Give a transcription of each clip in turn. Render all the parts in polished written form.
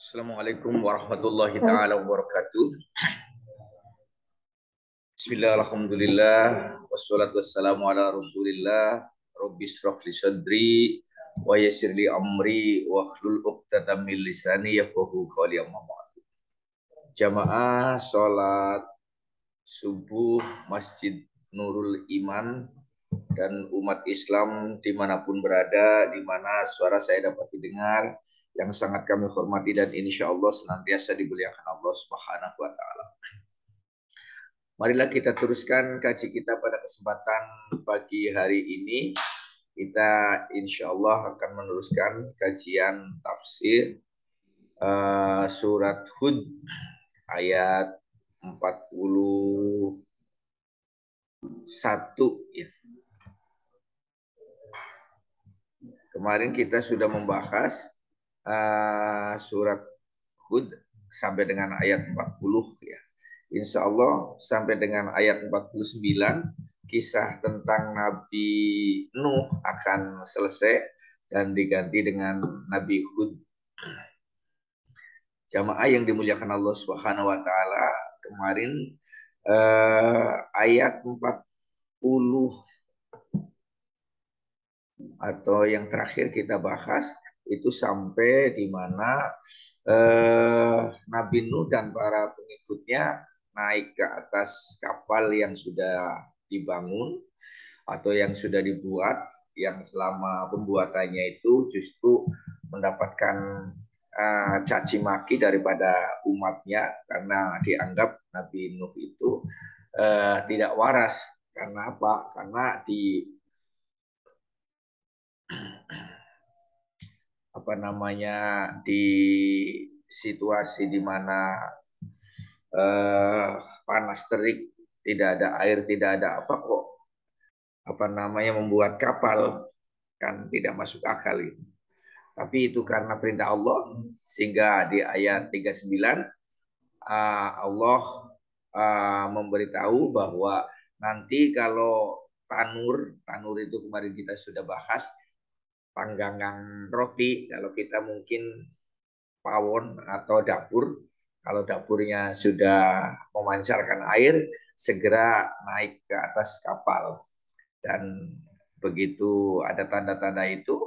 Assalamualaikum warahmatullahi taala wabarakatuh. Bismillah, alhamdulillah, wassalatu wassalamu ala rasulillah. Rabbi shrah li sadri wa yassir li amri wa hlul uqdatam min lisani yafqahu qawli. Amma ba'du. Jamaah salat subuh Masjid Nurul Iman dan umat Islam dimanapun berada, di mana suara saya dapat didengar, yang sangat kami hormati dan insya Allah senantiasa dimuliakan Allah Subhanahu wa Ta'ala. Marilah kita teruskan kaji kita pada kesempatan pagi hari ini. Kita insya Allah akan meneruskan kajian tafsir surat Hud ayat 41 ya. Kemarin kita sudah membahas surat Hud sampai dengan ayat 40 ya. Insya Allah sampai dengan ayat 49 kisah tentang Nabi Nuh akan selesai dan diganti dengan Nabi Hud. Jamaah yang dimuliakan Allah Subhanahu wa taala, kemarin ayat 40 atau yang terakhir kita bahas itu sampai di mana Nabi Nuh dan para pengikutnya naik ke atas kapal yang sudah dibangun atau yang sudah dibuat, yang selama pembuatannya itu justru mendapatkan caci maki daripada umatnya karena dianggap Nabi Nuh itu tidak waras. Karena apa? Karena di di situasi di mana panas terik, tidak ada air, tidak ada apa kok membuat kapal, kan tidak masuk akal itu. Tapi itu karena perintah Allah, sehingga di ayat 39 Allah memberitahu bahwa nanti kalau tanur itu kemarin kita sudah bahas, panggangan roti, kalau kita mungkin pawon atau dapur, kalau dapurnya sudah memancarkan air, segera naik ke atas kapal. Dan begitu ada tanda-tanda itu,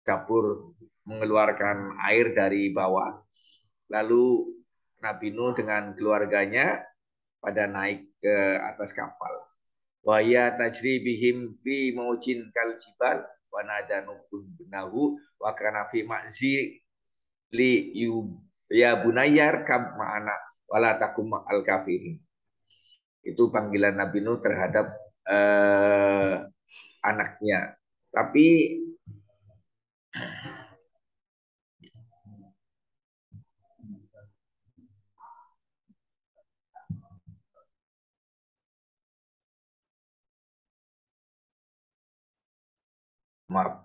dapur mengeluarkan air dari bawah. Lalu Nabi Nuh dengan keluarganya pada naik ke atas kapal. Wa ya tajri bihim fi maujin kal jibal wa nada nuhun benahu wa kana fi ma'zi li ya bunayar kam ma'ana wala takum al kafirin. Itu panggilan Nabi Nuh terhadap anaknya. Tapi maaf,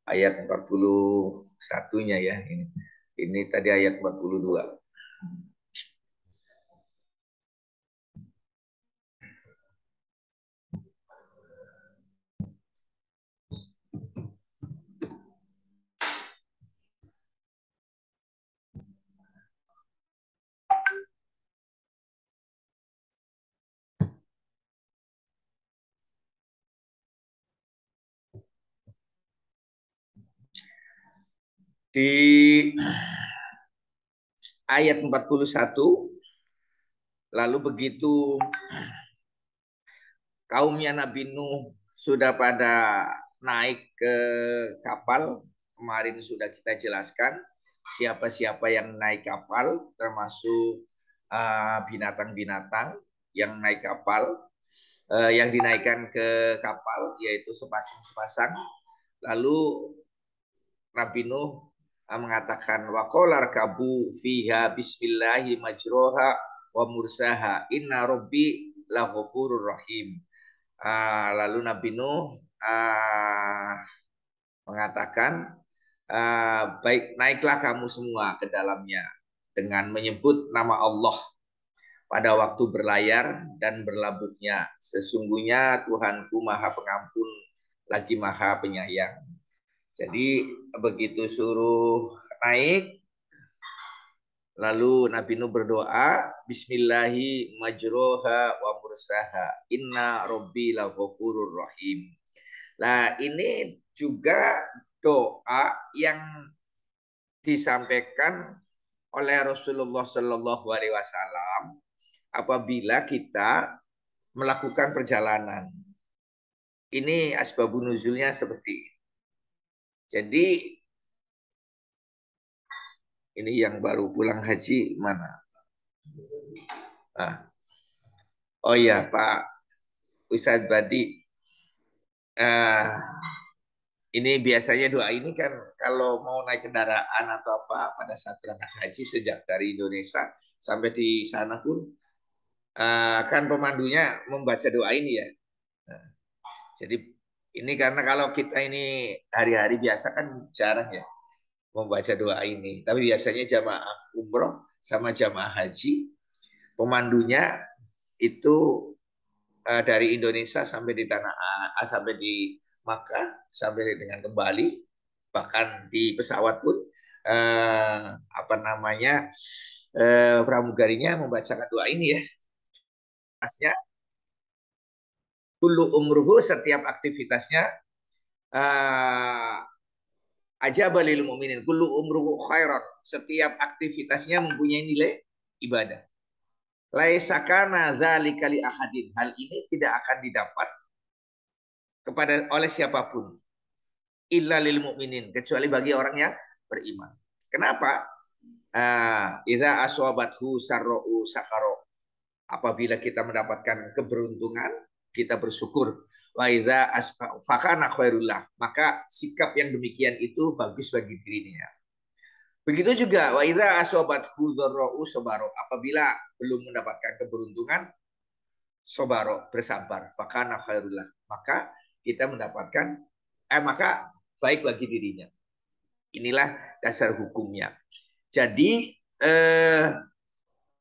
ayat 41-nya ya ini. Ini tadi ayat 42. Di ayat 41, lalu begitu kaumnya Nabi Nuh sudah pada naik ke kapal, kemarin sudah kita jelaskan siapa-siapa yang naik kapal, termasuk binatang-binatang yang naik kapal, yang dinaikkan ke kapal, yaitu sepasang-sepasang. Lalu Nabi Nuh mengatakan waqalar kabu fiha bismillahi majroha wa mursaha inna rabbi laghafurur rahim. Lalu Nabi Nuh mengatakan, baik, naiklah kamu semua ke dalamnya dengan menyebut nama Allah pada waktu berlayar dan berlabuhnya. Sesungguhnya Tuhanku Maha Pengampun lagi Maha Penyayang. Jadi begitu suruh naik, lalu Nabi Nuh berdoa, Bismillahi majroha wa mursaha, inna robbi laghafurur rahim. Nah, ini juga doa yang disampaikan oleh Rasulullah Shallallahu Alaihi Wasallam apabila kita melakukan perjalanan. Ini asbabun nuzulnya seperti ini. Jadi ini yang baru pulang haji mana? Ah, oh ya Pak Ustadz Badi, ini biasanya doa ini kan kalau mau naik kendaraan atau apa pada saat berangkat haji sejak dari Indonesia sampai di sana pun kan pemandunya membaca doa ini ya. Nah, jadi ini karena kalau kita ini hari-hari biasa kan jarang ya membaca doa ini. Tapi biasanya jamaah umroh sama jamaah haji pemandunya itu dari Indonesia sampai di sampai di Makkah sampai dengan kembali bahkan di pesawat pun apa namanya pramugarinya membacakan doa ini ya. Pasnya dulu umruhu setiap aktivitasnya aja balil mukminin kullu umruhu khairan, setiap aktivitasnya mempunyai nilai ibadah. Laisakana dzalika li ahadin, hal ini tidak akan didapat kepada oleh siapapun illa lil mukminin, kecuali bagi orang yang beriman. Kenapa? Idza aswabathu sarra'u sakaro, apabila kita mendapatkan keberuntungan kita bersyukur. Wa idza fakana khairullah, maka sikap yang demikian itu bagus bagi dirinya. Begitu juga wa idza asobathu dzarra'u sabaro, apabila belum mendapatkan keberuntungan sobaro, bersabar, fakana khairullah, maka kita mendapatkan maka baik bagi dirinya. Inilah dasar hukumnya. Jadi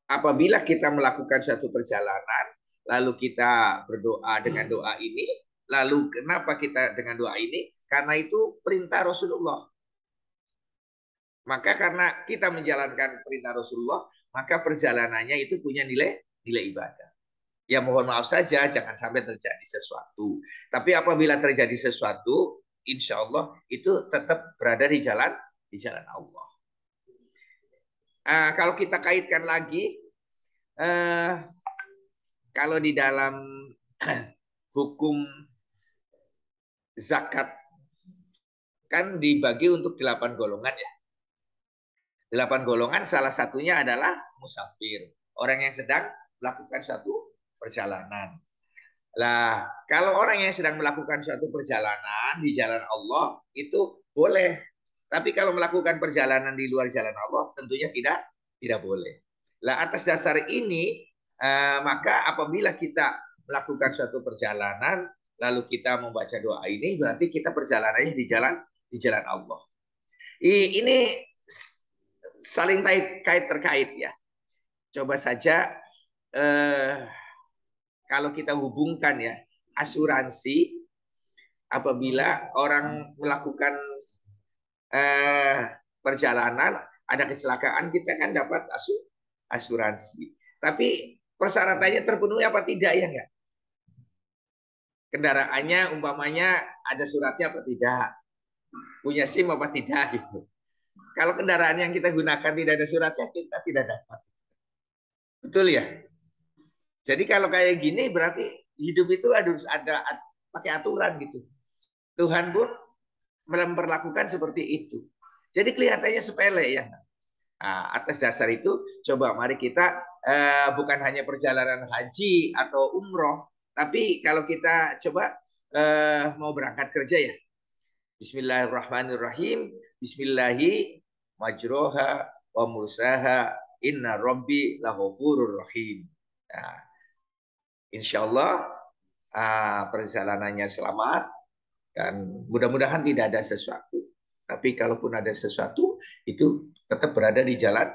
apabila kita melakukan suatu perjalanan lalu kita berdoa dengan doa ini, lalu kenapa kita dengan doa ini? Karena itu perintah Rasulullah. Maka karena kita menjalankan perintah Rasulullah, maka perjalanannya itu punya nilai ibadah. Ya mohon maaf saja, jangan sampai terjadi sesuatu. Tapi apabila terjadi sesuatu, insya Allah itu tetap berada di jalan Allah. Kalau kita kaitkan lagi, kalau di dalam hukum zakat kan dibagi untuk 8 golongan ya. 8 golongan salah satunya adalah musafir, orang yang sedang melakukan suatu perjalanan. Lah, kalau orang yang sedang melakukan suatu perjalanan di jalan Allah itu boleh. Tapi kalau melakukan perjalanan di luar jalan Allah tentunya tidak boleh. Lah, atas dasar ini maka apabila kita melakukan suatu perjalanan lalu kita membaca doa ini berarti kita perjalanannya di jalan Allah. Ini saling terkait ya. Coba saja kalau kita hubungkan ya, asuransi apabila orang melakukan perjalanan ada kecelakaan kita kan dapat asuransi. Tapi persyaratannya terpenuhi apa tidak ya enggak? Kendaraannya umpamanya ada suratnya apa tidak? Punya SIM apa tidak gitu. Kalau kendaraan yang kita gunakan tidak ada suratnya kita tidak dapat. Betul ya? Jadi kalau kayak gini berarti hidup itu harus ada pakai aturan gitu. Tuhan pun memperlakukan seperti itu. Jadi kelihatannya sepele ya. Nah, atas dasar itu coba mari kita bukan hanya perjalanan haji atau umroh, tapi kalau kita coba mau berangkat kerja ya. Bismillahirrahmanirrahim. Bismillahi majroha wa mursaha inna rabbi laghafurur rahim. Nah, insya Allah perjalanannya selamat dan mudah-mudahan tidak ada sesuatu. Tapi kalaupun ada sesuatu itu tetap berada di jalan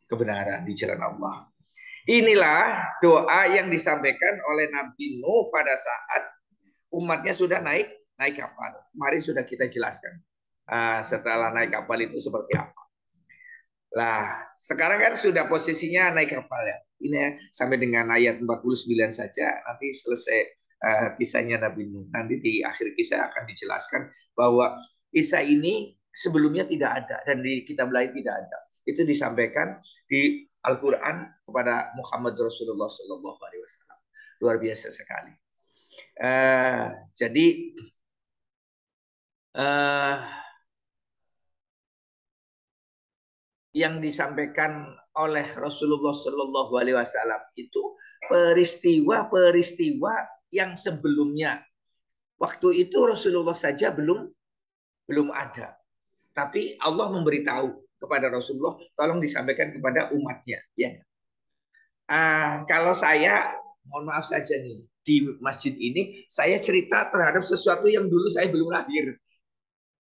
kebenaran, di jalan Allah. Inilah doa yang disampaikan oleh Nabi Nuh pada saat umatnya sudah naik kapal. Kemarin sudah kita jelaskan. setelah naik kapal itu seperti apa. Lah, sekarang kan sudah posisinya naik kapal ya. Ini ya, sampai dengan ayat 49 saja nanti selesai kisahnya Nabi Nuh. Nanti di akhir kisah akan dijelaskan bahwa kisah ini sebelumnya tidak ada dan di kitab lain tidak ada. Itu disampaikan di Al-Qur'an kepada Muhammad Rasulullah SAW. Luar biasa sekali. Jadi uh, yang disampaikan oleh Rasulullah Shallallahu Alaihi Wasallam itu peristiwa-peristiwa yang sebelumnya. Waktu itu Rasulullah saja belum ada, tapi Allah memberitahu kepada Rasulullah, tolong disampaikan kepada umatnya. Ya, kalau saya, mohon maaf saja nih, di masjid ini saya cerita terhadap sesuatu yang dulu saya belum lahir.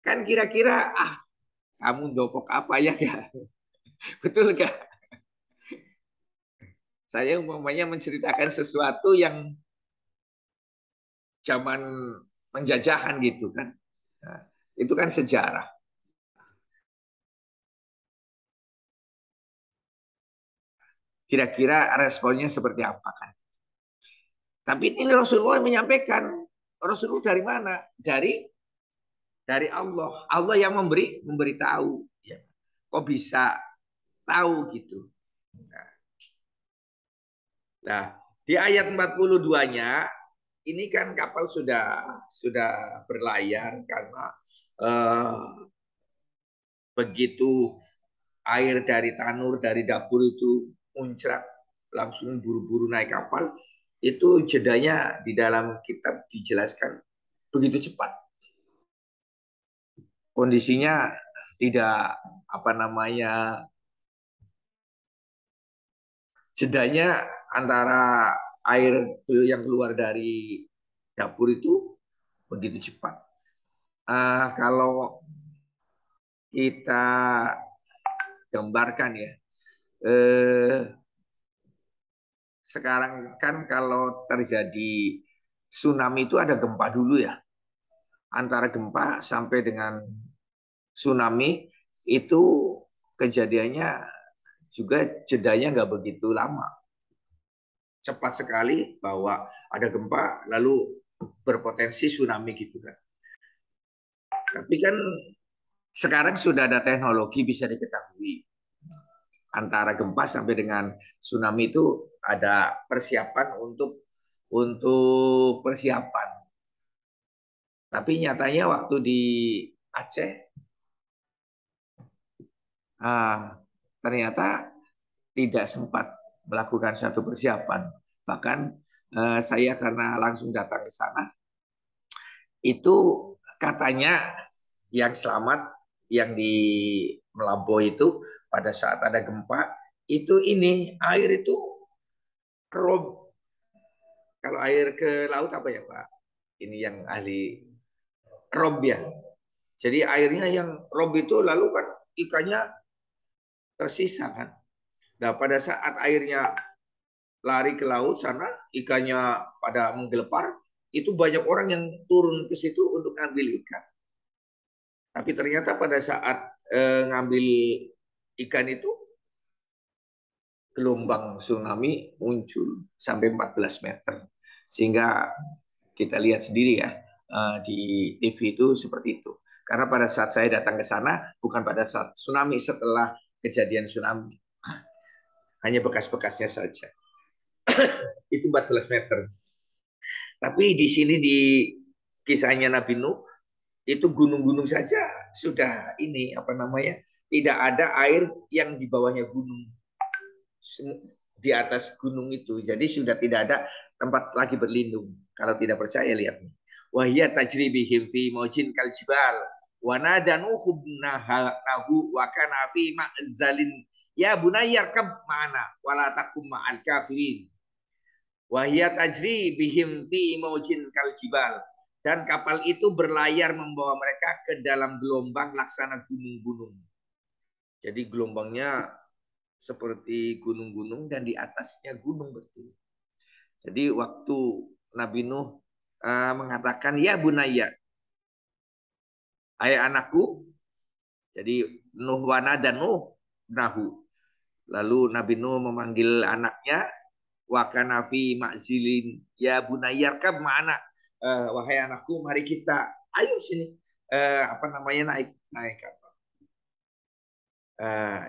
Kan kira-kira, kamu dopok apa ya? Betul gak? Saya umpamanya menceritakan sesuatu yang zaman penjajahan gitu kan. Nah, itu kan sejarah. Kira-kira responnya seperti apa kan? Tapi ini Rasulullah menyampaikan. Rasulullah dari mana? Dari Allah. Allah yang memberitahu. Ya. Kok bisa tahu gitu? Nah, di ayat 42-nya ini kan kapal sudah berlayar karena begitu air dari tanur dari dapur itu muncrat langsung buru-buru naik kapal, itu jedanya di dalam kitab dijelaskan begitu cepat, kondisinya tidak apa namanya, jedanya antara air yang keluar dari dapur itu begitu cepat. Kalau kita gambarkan ya, eh, sekarang kan kalau terjadi tsunami itu ada gempa dulu ya. Antara gempa sampai dengan tsunami itu kejadiannya juga jedanya nggak begitu lama. Cepat sekali bahwa ada gempa lalu berpotensi tsunami gitu kan. Tapi kan sekarang sudah ada teknologi bisa diketahui antara gempa sampai dengan tsunami itu ada persiapan untuk persiapan. Tapi nyatanya waktu di Aceh, ternyata tidak sempat melakukan satu persiapan. Bahkan saya karena langsung datang ke sana, itu katanya yang selamat yang di Melampau itu pada saat ada gempa itu ini air itu rob. Kalau air ke laut apa ya Pak? Ini yang ahli rob ya. Jadi airnya yang rob itu lalu kan ikannya tersisa kan. Nah pada saat airnya lari ke laut sana, ikannya pada menggelepar, itu banyak orang yang turun ke situ untuk ngambil ikan. Tapi ternyata pada saat ngambil ikan itu, gelombang tsunami muncul sampai 14 meter. Sehingga kita lihat sendiri ya, di TV itu seperti itu. Karena pada saat saya datang ke sana, bukan pada saat tsunami, setelah kejadian tsunami. Hanya bekas-bekasnya saja. Itu 14 meter. Tapi di sini di kisahnya Nabi Nuh, itu gunung-gunung saja sudah ini apa namanya, tidak ada air yang di bawahnya gunung, di atas gunung itu, jadi sudah tidak ada tempat lagi berlindung. Kalau tidak percaya lihat nih, wahya tajri bihim fi maujin kal jibal wa nadanu nahu wa kana fi ma'zalin ya bunayya kab ma'ana wala takum ma'al kafirin. Wahya tajri bihim fi maujin kal jibal, dan kapal itu berlayar membawa mereka ke dalam gelombang laksana gunung-gunung. Jadi gelombangnya seperti gunung-gunung dan di atasnya gunung betul. Jadi waktu Nabi Nuh mengatakan ya bunaya, ayah anakku, Jadi Nuh wana dan Nuh nahu. Lalu Nabi Nuh memanggil anaknya, wa kana fi ma'zilin ya bunayyarkab ma'ana. Wahai anakku, mari kita ayo sini. Apa namanya, naik kapal.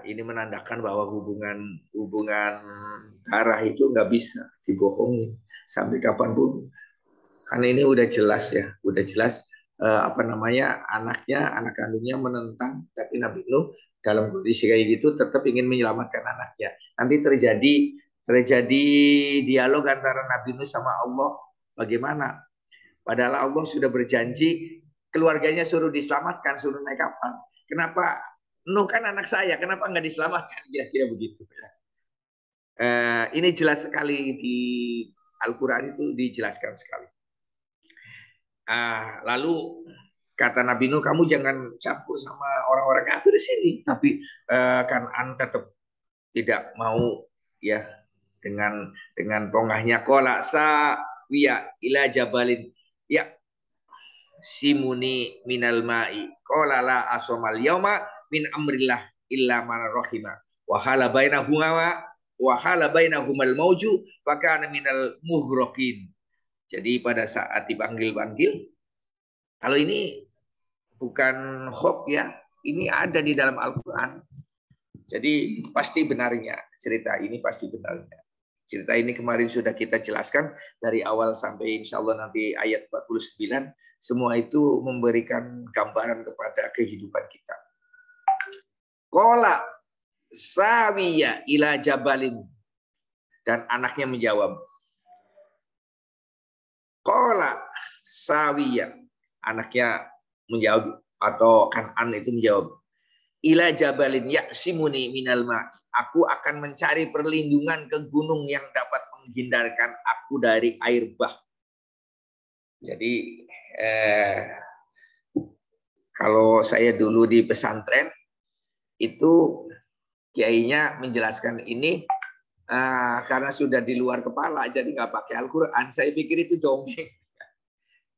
Ini menandakan bahwa hubungan darah itu nggak bisa dibohongin sampai kapanpun. Karena ini udah jelas ya, udah jelas apa namanya, anak kandungnya menentang, tapi Nabi Nuh dalam kondisi kayak gitu tetap ingin menyelamatkan anaknya. Nanti terjadi dialog antara Nabi Nuh sama Allah. Bagaimana? Padahal Allah sudah berjanji keluarganya suruh diselamatkan, suruh naik kapal. Kenapa? Nuh kan anak saya, kenapa nggak diselamatkan? Kira-kira begitu. Ini jelas sekali di Al-Quran, itu dijelaskan sekali. Lalu kata Nabi Nuh, kamu jangan campur sama orang-orang kafir sini. Tapi Kan'an tetap tidak mau ya, dengan pongahnya, kola sa wiya ila jabalin ya simuni minal ma'i qala la asomal yauma min amrillah illa man rahima wa hala bainahumal mauju fakana minal mughraqin. Jadi pada saat dipanggil, kalau ini bukan hoax ya, ini ada di dalam Al-Quran. Jadi pasti benarnya, cerita ini pasti benarnya. Cerita ini kemarin sudah kita jelaskan dari awal sampai insya Allah nanti ayat 49. Semua itu memberikan gambaran kepada kehidupan kita. Qala sawiya ila jabalin. Dan anaknya menjawab. Qala sawiya. Anaknya menjawab, atau Kan'an itu menjawab. Ila jabalin yaksimuni minal ma. Aku akan mencari perlindungan ke gunung yang dapat menghindarkan aku dari air bah. Jadi kalau saya dulu di pesantren itu kiainya menjelaskan ini karena sudah di luar kepala, jadi nggak pakai Al-Quran. Saya pikir itu dongeng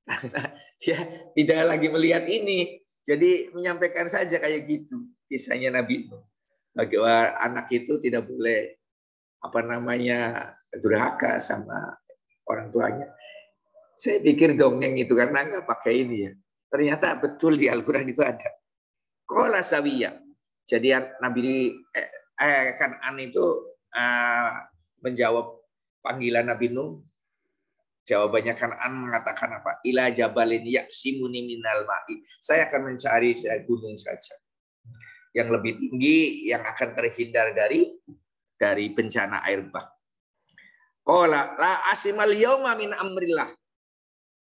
karena dia tidak lagi melihat ini, jadi menyampaikan saja kayak gitu kisahnya Nabi Nuh. Bahwa anak itu tidak boleh apa namanya durhaka sama orang tuanya. Saya pikir dongeng itu karena nggak pakai ini ya. Ternyata betul di Al-Quran itu ada. Qala sawiya. Jadi Nabi Kan'an itu menjawab panggilan Nabi Nuh. Jawabannya Kan'an mengatakan apa? Ila jabalin yaksimuni minal ma'i. Saya akan mencari gunung saja yang lebih tinggi, yang akan terhindar dari bencana air bah. Qala la asimal yauma min amrillah.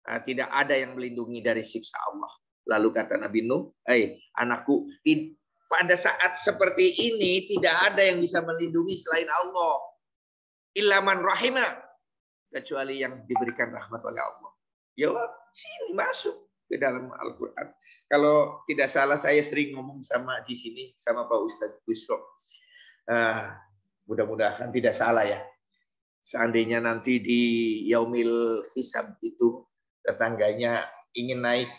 Tidak ada yang melindungi dari siksa Allah. Lalu kata Nabi Nuh, anakku, pada saat seperti ini tidak ada yang bisa melindungi selain Allah. Illa man rahimah, kecuali yang diberikan rahmat oleh Allah. Ya, sini masuk ke dalam Al-Quran. Kalau tidak salah saya sering ngomong di sini sama Pak Ustadz Busro. Mudah-mudahan tidak salah ya. Seandainya nanti di Yaumil Hisab itu tetangganya ingin naik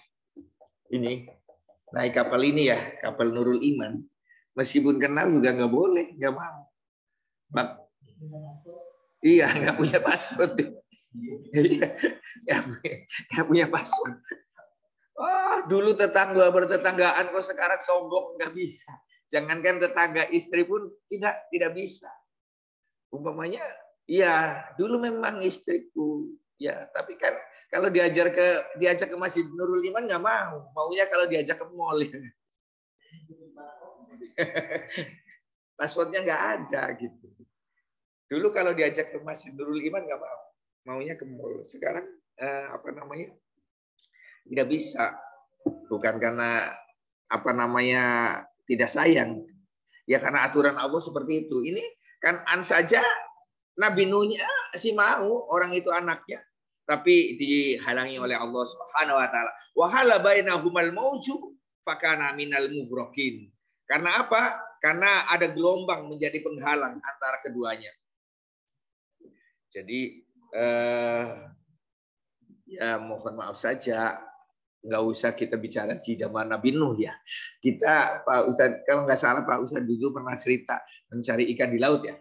kapal ini ya, kapal Nurul Iman. Meskipun kenal juga nggak boleh, nggak mau. Iya, nggak punya password. Nggak punya password. Dulu bertetanggaan kok sekarang sombong, nggak bisa. Jangankan tetangga, istri pun tidak bisa. Umpamanya, ya dulu memang istriku, ya tapi kan kalau diajak ke Masjid Nurul Iman nggak mau, maunya kalau diajak ke mall. Passwordnya nggak ada gitu. Dulu kalau diajak ke Masjid Nurul Iman nggak mau, maunya ke mall. Sekarang apa namanya? Tidak bisa, bukan karena apa namanya tidak sayang, ya karena aturan Allah seperti itu. Ini kan saja Nabi Nuhnya si mau, orang itu anaknya, tapi dihalangi oleh Allah Subhanahu wa taala. Wa hala bainahumal mauju fakana minal mughraqin. Karena apa? Karena ada gelombang menjadi penghalang antara keduanya. Jadi ya mohon maaf saja, nggak usah kita bicara di zaman Nabi Nuh ya. Kita Pak Ustadz, kalau nggak salah Pak Ustadz dulu pernah cerita mencari ikan di laut ya.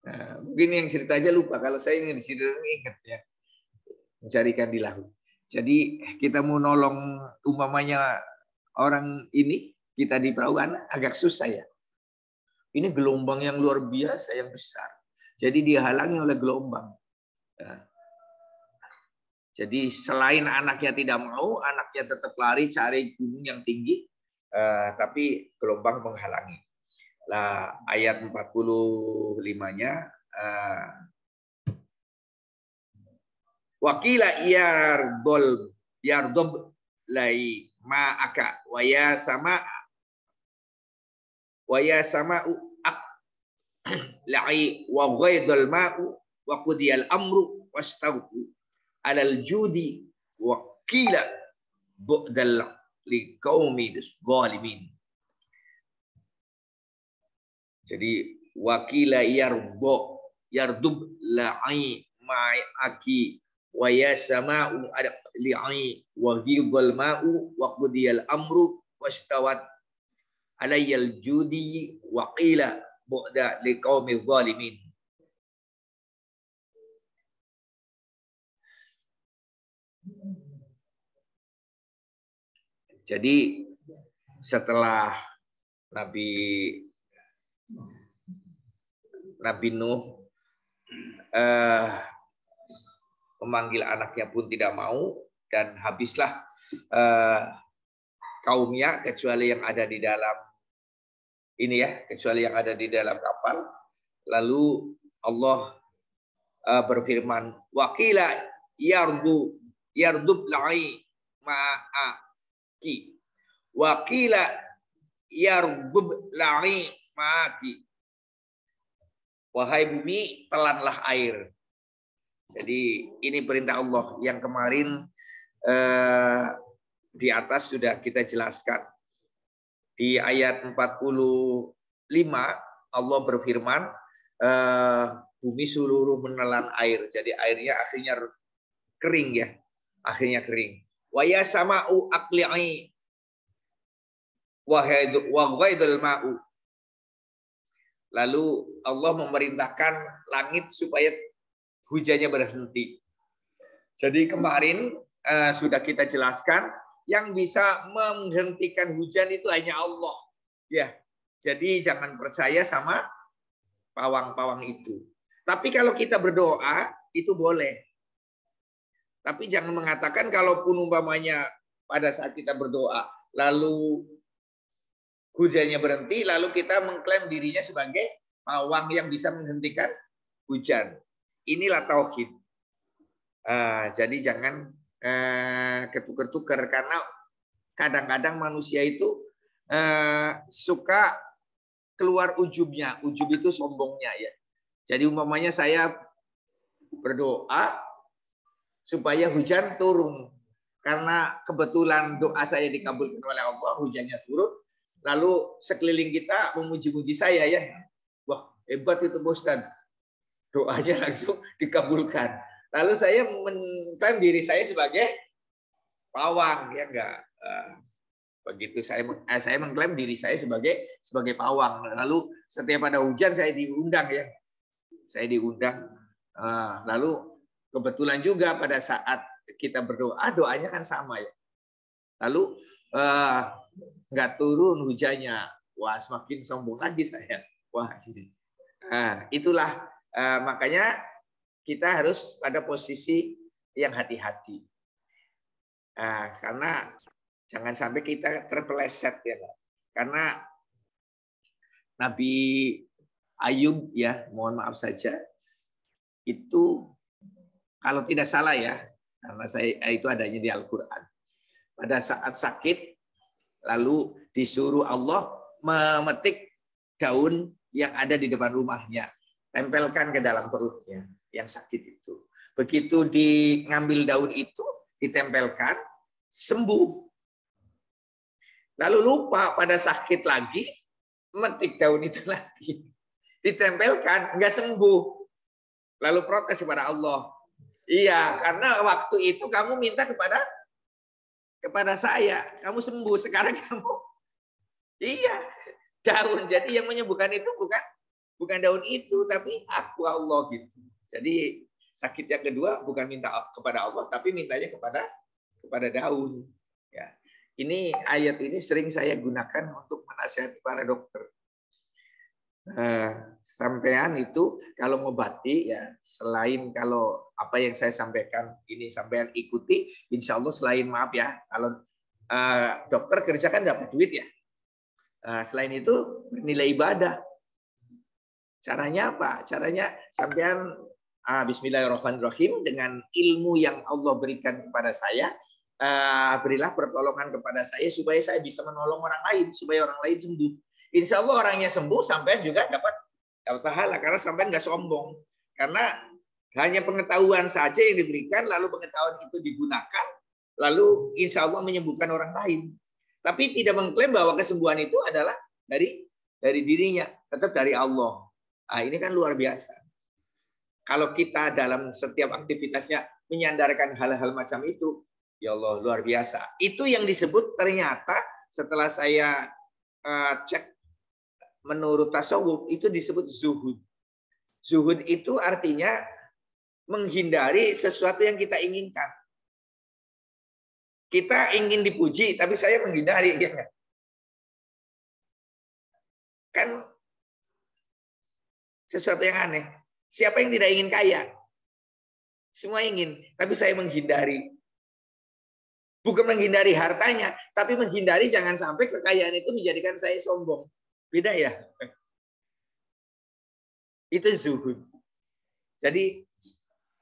Nah, mungkin yang cerita aja lupa. Kalau saya ingin di situ ingat ya, mencari ikan di laut. Jadi kita mau nolong umpamanya orang ini, kita di perahu kan agak susah ya. Ini gelombang yang luar biasa, yang besar. Jadi dihalangi oleh gelombang. Nah, jadi selain anaknya tidak mau, anaknya tetap lari cari gunung yang tinggi, tapi gelombang menghalangi. Lah ayat 45-nya wakila yardob lai ma'aka wa ya sama ak lai wa ghaidul ma'u wa qudiyal amru wastauku alal judi wa qila bu'dal liqaumi zalimin. Jadi wakila yardub la'i ma'aki wa yasama'u li'i wa ghidal ma'u wa qudiyal amru wastawat alayyal judi wa qila bu'da liqaumi zalimin. Jadi setelah Nabi Nuh memanggil anaknya pun tidak mau, dan habislah kaumnya kecuali yang ada di dalam ini ya, kecuali yang ada di dalam kapal. Lalu Allah berfirman, waqila yardub la'i ma'aki waqila yardub la'i ma'aki. Wahai bumi, telanlah air. Jadi ini perintah Allah yang kemarin di atas sudah kita jelaskan. Di ayat 45 Allah berfirman, bumi seluruh menelan air. Jadi airnya akhirnya kering ya. Akhirnya kering. Wa ya sama'u aqli'i wa ghaidul ma'u. Lalu Allah memerintahkan langit supaya hujannya berhenti. Jadi kemarin sudah kita jelaskan, yang bisa menghentikan hujan itu hanya Allah. Ya, jadi jangan percaya sama pawang-pawang itu. Tapi kalau kita berdoa itu boleh. Tapi jangan mengatakan kalaupun umpamanya pada saat kita berdoa lalu hujannya berhenti, lalu kita mengklaim dirinya sebagai pawang yang bisa menghentikan hujan. Inilah tauhid. Jadi jangan ketukar-tukar, karena kadang-kadang manusia itu suka keluar ujubnya. Ujub itu sombongnya ya. Jadi umpamanya saya berdoa supaya hujan turun, karena kebetulan doa saya dikabulkan oleh Allah, hujannya turun. Lalu sekeliling kita memuji-muji saya ya. Wah, hebat itu Ustaz. Doanya langsung dikabulkan. Lalu saya mengklaim diri saya sebagai pawang, ya enggak. Begitu saya mengklaim diri saya sebagai pawang. Lalu setiap ada hujan saya diundang ya. Saya diundang. Lalu kebetulan juga pada saat kita berdoa, doanya kan sama ya. Lalu nggak turun hujannya, wah semakin sombong lagi saya. Wah, itulah makanya kita harus pada posisi yang hati-hati, karena jangan sampai kita terpeleset ya. Karena Nabi Ayub ya, mohon maaf saja, itu kalau tidak salah ya, karena itu adanya di Al-Quran. Pada saat sakit, lalu disuruh Allah memetik daun yang ada di depan rumahnya, tempelkan ke dalam perutnya yang sakit itu. Begitu diambil daun itu, ditempelkan, sembuh. Lalu lupa pada sakit lagi, metik daun itu lagi, ditempelkan, nggak sembuh. Lalu protes kepada Allah. Iya, karena waktu itu kamu minta kepada kepada saya, kamu sembuh. Sekarang kamu, iya, daun. Jadi yang menyembuhkan itu bukan daun itu, tapi aku Allah gitu. Jadi sakit yang kedua bukan minta kepada Allah, tapi mintanya kepada daun. Ya. Ini ayat ini sering saya gunakan untuk menasihati para dokter. Sampean itu kalau ngobati ya, selain kalau apa yang saya sampaikan ini sampean ikuti, insya Allah selain maaf ya, kalau dokter kerja kan dapat duit ya. Selain itu bernilai ibadah. Caranya apa? Caranya sampean Bismillahirrahmanirrahim, dengan ilmu yang Allah berikan kepada saya, berilah pertolongan kepada saya supaya saya bisa menolong orang lain, supaya orang lain sembuh. Insya Allah orangnya sembuh, sampean juga dapat pahala karena sampean nggak sombong. Karena hanya pengetahuan saja yang diberikan, lalu pengetahuan itu digunakan, lalu insya Allah menyembuhkan orang lain. Tapi tidak mengklaim bahwa kesembuhan itu adalah dari dirinya, tetap dari Allah. Nah, ini kan luar biasa. Kalau kita dalam setiap aktivitasnya menyandarkan hal-hal macam itu, ya Allah luar biasa. Itu yang disebut ternyata setelah saya cek menurut tasawuf itu disebut zuhud. Zuhud itu artinya menghindari sesuatu yang kita inginkan. Kita ingin dipuji, tapi saya menghindari. Ya kan sesuatu yang aneh. Siapa yang tidak ingin kaya? Semua ingin, tapi saya menghindari. Bukan menghindari hartanya, tapi menghindari jangan sampai kekayaan itu menjadikan saya sombong. Beda ya? Itu zuhud. Jadi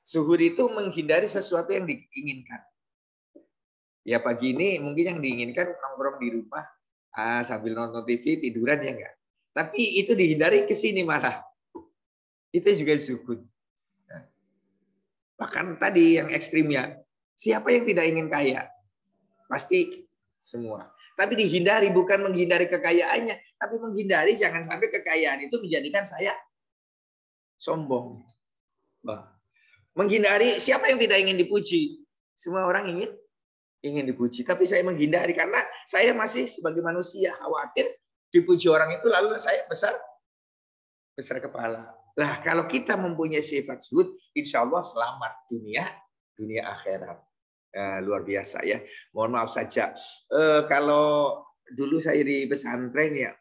zuhud itu menghindari sesuatu yang diinginkan. Ya pagi ini mungkin yang diinginkan nongkrong di rumah sambil nonton TV, tiduran ya enggak. Tapi itu dihindari ke sini malah. Itu juga zuhud. Nah, bahkan tadi yang ekstrimnya, siapa yang tidak ingin kaya? Pasti semua. Tapi dihindari, bukan menghindari kekayaannya, tapi menghindari jangan sampai kekayaan itu menjadikan saya sombong. Menghindari, siapa yang tidak ingin dipuji? Semua orang ingin dipuji, tapi saya menghindari karena saya masih sebagai manusia khawatir dipuji orang itu lalu saya besar kepala. Lah kalau kita mempunyai sifat zuhud, insya Allah selamat dunia akhirat. Luar biasa ya. Mohon maaf saja. Kalau dulu saya di pesantren ya,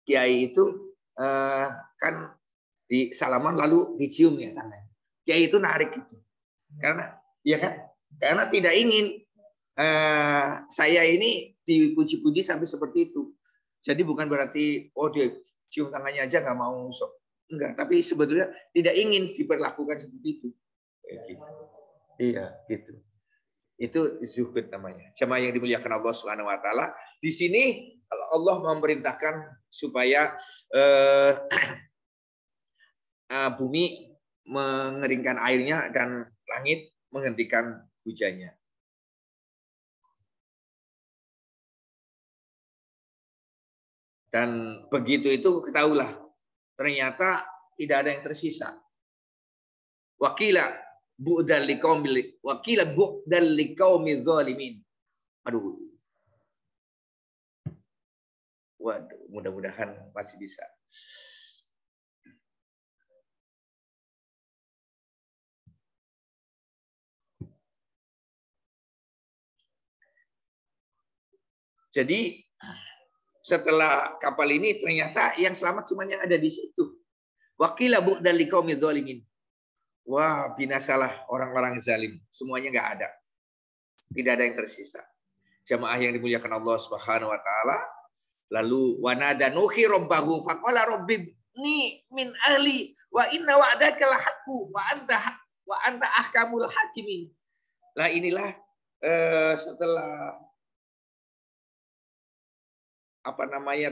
kiai itu kan di salaman lalu dicium ya tangan. Kiai itu narik itu. Karena ya kan? Karena tidak ingin saya ini dipuji-puji sampai seperti itu. Jadi bukan berarti dia cium tangannya aja nggak mau sok. Enggak, tapi sebetulnya tidak ingin diperlakukan seperti itu. Gitu. Iya, gitu. Itu zuhud namanya. Jemaah yang dimuliakan Allah Subhanahu wa taala, di sini Allah memerintahkan supaya bumi mengeringkan airnya dan langit menghentikan hujannya. Dan begitu itu ketahuilah, ternyata tidak ada yang tersisa. Wakila bu'dal liqaumil zalimin. Aduh. Waduh, mudah-mudahan masih bisa. Jadi setelah kapal ini ternyata yang selamat cuma yang ada di situ. Wakila bu'dal liqaumil zalimin. Wah, binasalah orang-orang zalim. Semuanya nggak ada. Tidak ada yang tersisa. Jamaah yang dimuliakan Allah Subhanahu wa taala. Lalu wanada nuhi rabbahu faqala rabbini min ahli wa inna wa'daka lahaqqu wa anta ahkamul hakimin. Lah inilah setelah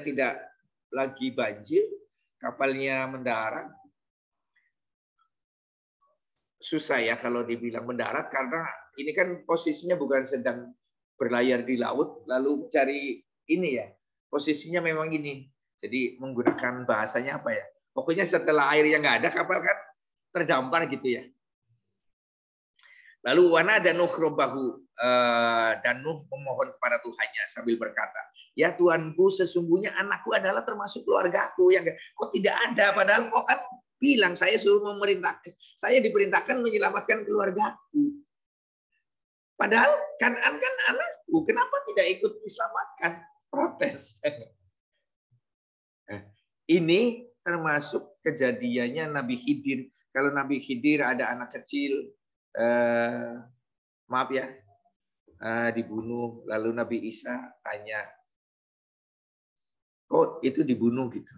tidak lagi banjir, kapalnya mendarat. Susah ya kalau dibilang mendarat karena ini kan posisinya bukan sedang berlayar di laut lalu cari ini ya. Posisinya memang ini. Jadi menggunakan bahasanya apa ya? Pokoknya setelah airnya nggak ada kapal kan terdampar gitu ya. Lalu wanada Nuh rabbahu, dan Nuh memohon kepada Tuhannya sambil berkata, ya Tuanku, sesungguhnya anakku adalah termasuk keluargaku. Yang kok tidak ada, padahal kok kan bilang saya suruh memerintahkan, saya diperintahkan menyelamatkan keluargaku. Padahal Kan'an kan anakku, kenapa tidak ikut diselamatkan? Protes. Ini termasuk kejadiannya Nabi Khidir. Kalau Nabi Khidir ada anak kecil, maaf ya, dibunuh. Lalu Nabi Isa tanya, kok itu dibunuh gitu?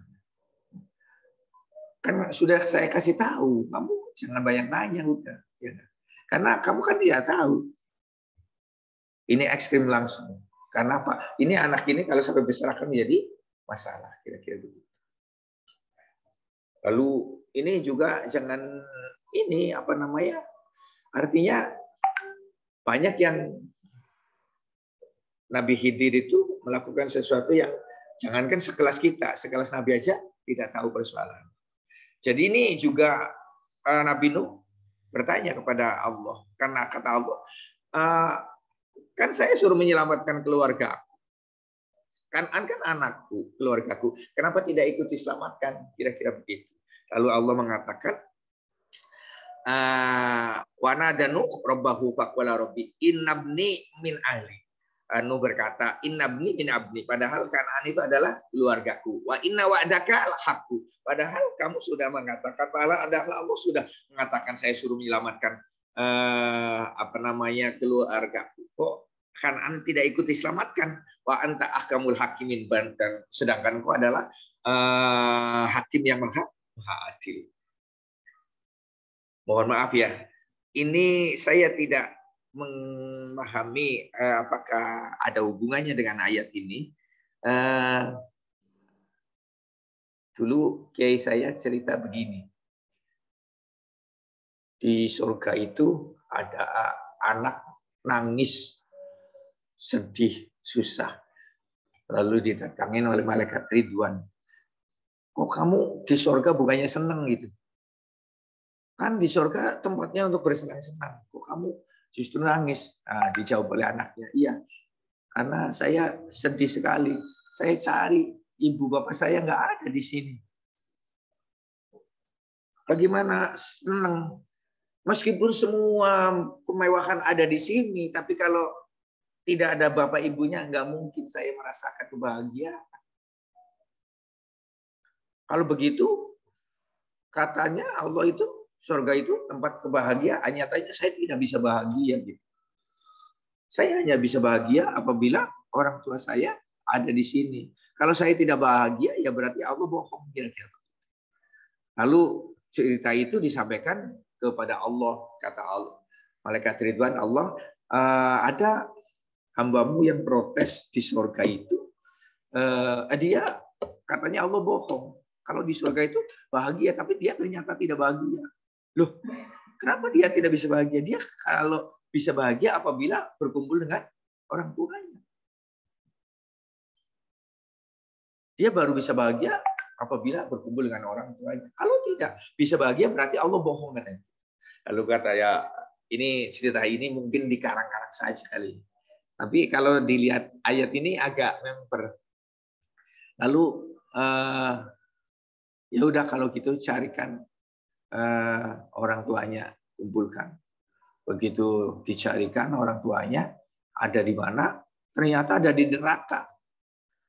Kan sudah saya kasih tahu, kamu jangan banyak tanya udah. Ya. Karena kamu kan tidak tahu. Ini ekstrim langsung. Karena apa? Ini anak ini kalau sampai besar akan menjadi masalah. Kira-kira begitu. Lalu ini juga jangan ini apa namanya? Artinya banyak yang Nabi Khidir itu melakukan sesuatu yang jangankan sekelas kita, sekelas Nabi aja tidak tahu persoalan. Jadi ini juga Nabi Nuh bertanya kepada Allah. Karena kata Allah, kan saya suruh menyelamatkan keluarga. Kan'an kan anakku, keluargaku. Kenapa tidak ikut diselamatkan? Kira-kira begitu. Lalu Allah mengatakan, wanada Nuh rabbahu faqala rabbi innabni min ahli. Nuh berkata, innabni min abni. Padahal Kan'an itu adalah keluargaku. Wa inna wa'daka al-haqqu. Padahal kamu sudah mengatakan, padahal Allah sudah mengatakan saya suruh menyelamatkan keluargaku. Kok Kan'an tidak ikut diselamatkan? Wa anta ahkamul hakimin, dan sedangkan kau adalah hakim yang maha adil. Mohon maaf ya, ini saya tidak memahami apakah ada hubungannya dengan ayat ini. Dulu kiai saya cerita begini. Di surga itu ada anak nangis, sedih, susah. Lalu didatangin oleh malaikat Ridwan. Kok kamu di surga bukannya senang gitu? Kan di surga tempatnya untuk bersenang-senang. Kok kamu justru nangis? Nah, dijawab oleh anaknya. Iya, karena saya sedih sekali. Saya cari ibu bapak saya nggak ada di sini. Bagaimana senang? Meskipun semua kemewahan ada di sini, tapi kalau tidak ada bapak ibunya, nggak mungkin saya merasakan kebahagiaan. Kalau begitu, katanya Allah itu, surga itu tempat kebahagiaan. Nyatanya saya tidak bisa bahagia. Gitu. Saya hanya bisa bahagia apabila orang tua saya ada di sini. Kalau saya tidak bahagia, ya berarti Allah bohong. Kira-kira. Lalu cerita itu disampaikan kepada Allah, kata Allah, malaikat Ridwan, Allah, ada hambamu yang protes di surga itu, dia katanya Allah bohong. Kalau di surga itu bahagia, tapi dia ternyata tidak bahagia. Loh, kenapa dia tidak bisa bahagia? Dia kalau bisa bahagia apabila berkumpul dengan orang tuanya. Dia baru bisa bahagia apabila berkumpul dengan orang tuanya. Kalau tidak bisa bahagia berarti Allah bohong. Lalu kata ya, ini cerita ini mungkin dikarang-karang saja kali. Tapi kalau dilihat ayat ini agak memper. Lalu ya udah kalau gitu carikan orang tuanya, kumpulkan. Begitu dicarikan orang tuanya ada di mana, ternyata ada di neraka.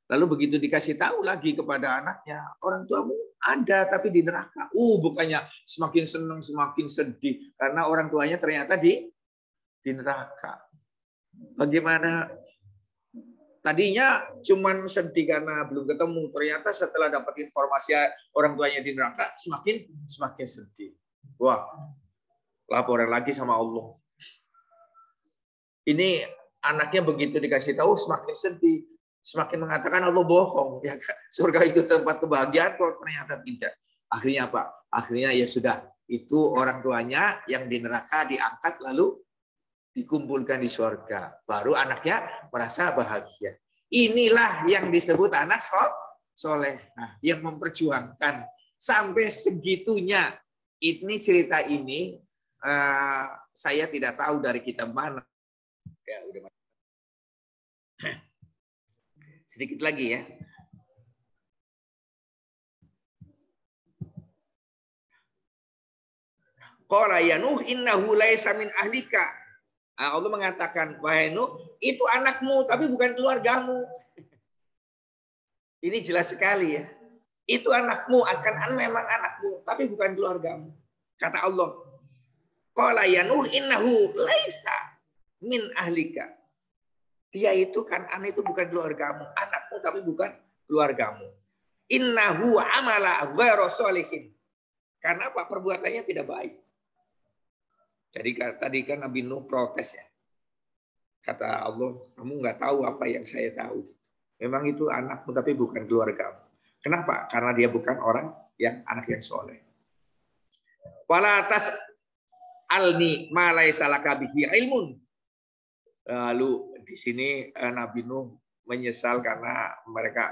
Lalu begitu dikasih tahu lagi kepada anaknya, orang tuamu ada tapi di neraka. Bukannya semakin senang, semakin sedih karena orang tuanya ternyata di neraka. Bagaimana? Tadinya cuman sedih karena belum ketemu, ternyata setelah dapat informasi orang tuanya di neraka semakin sedih. Wah, laporan lagi sama Allah. Ini anaknya begitu dikasih tahu semakin sedih. Semakin mengatakan Allah bohong, ya kan? Surga itu tempat kebahagiaan kok ternyata tidak. Akhirnya apa? Akhirnya ya sudah, itu orang tuanya yang di neraka diangkat lalu dikumpulkan di surga. Baru anaknya merasa bahagia. Inilah yang disebut anak soleh. Nah, yang memperjuangkan sampai segitunya. Ini cerita ini saya tidak tahu dari kitab mana. Ya, udah. Sedikit lagi ya. Qala ya Nuh innahu laisa min ahlika. Allah mengatakan, wahai Nuh, itu anakmu tapi bukan keluargamu. Ini jelas sekali ya. Itu anakmu, memang anakmu, tapi bukan keluargamu. Kata Allah, qala ya Nuh innahu laisa min ahlika. Dia itu Kan'an itu bukan keluargamu, anakmu tapi bukan keluargamu. Innahu amala ghairu sholihin. Karena apa? Perbuatannya tidak baik. Jadi tadi kan Nabi Nuh protes ya. Kata Allah, kamu nggak tahu apa yang saya tahu. Memang itu anakmu tapi bukan keluargamu. Kenapa? Karena dia bukan orang yang anak yang soleh. Fala tas'alni ma laisa laka bihi ilmun. Lalu di sini Nabi Nuh menyesal karena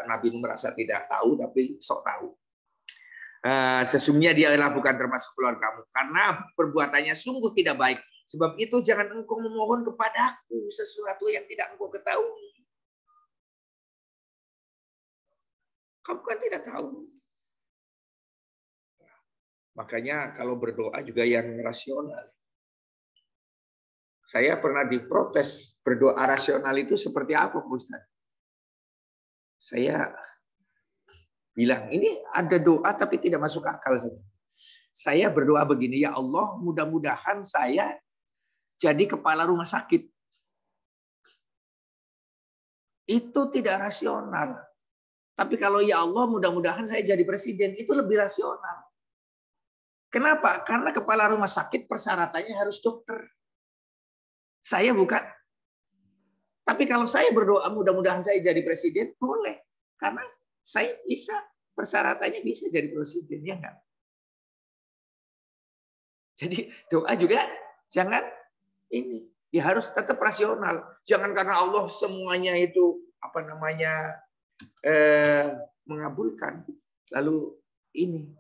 Nabi Nuh merasa tidak tahu tapi sok tahu. Sesungguhnya dia adalah bukan termasuk keluargamu karena perbuatannya sungguh tidak baik. Sebab itu jangan engkau memohon kepadaku sesuatu yang tidak engkau ketahui. Kamu kan tidak tahu. Makanya kalau berdoa juga yang rasional. Saya pernah diprotes berdoa rasional itu seperti apa, Ustaz? Saya bilang, ini ada doa tapi tidak masuk akal. Saya berdoa begini, ya Allah, mudah-mudahan saya jadi kepala rumah sakit. Itu tidak rasional. Tapi kalau ya Allah, mudah-mudahan saya jadi presiden, itu lebih rasional. Kenapa? Karena kepala rumah sakit persyaratannya harus dokter. Saya bukan. Tapi kalau saya berdoa mudah-mudahan saya jadi presiden, boleh. Karena saya bisa, persyaratannya bisa jadi presiden, ya enggak? Jadi doa juga jangan ini. Ya harus tetap rasional. Jangan karena Allah semuanya itu mengabulkan. Lalu ini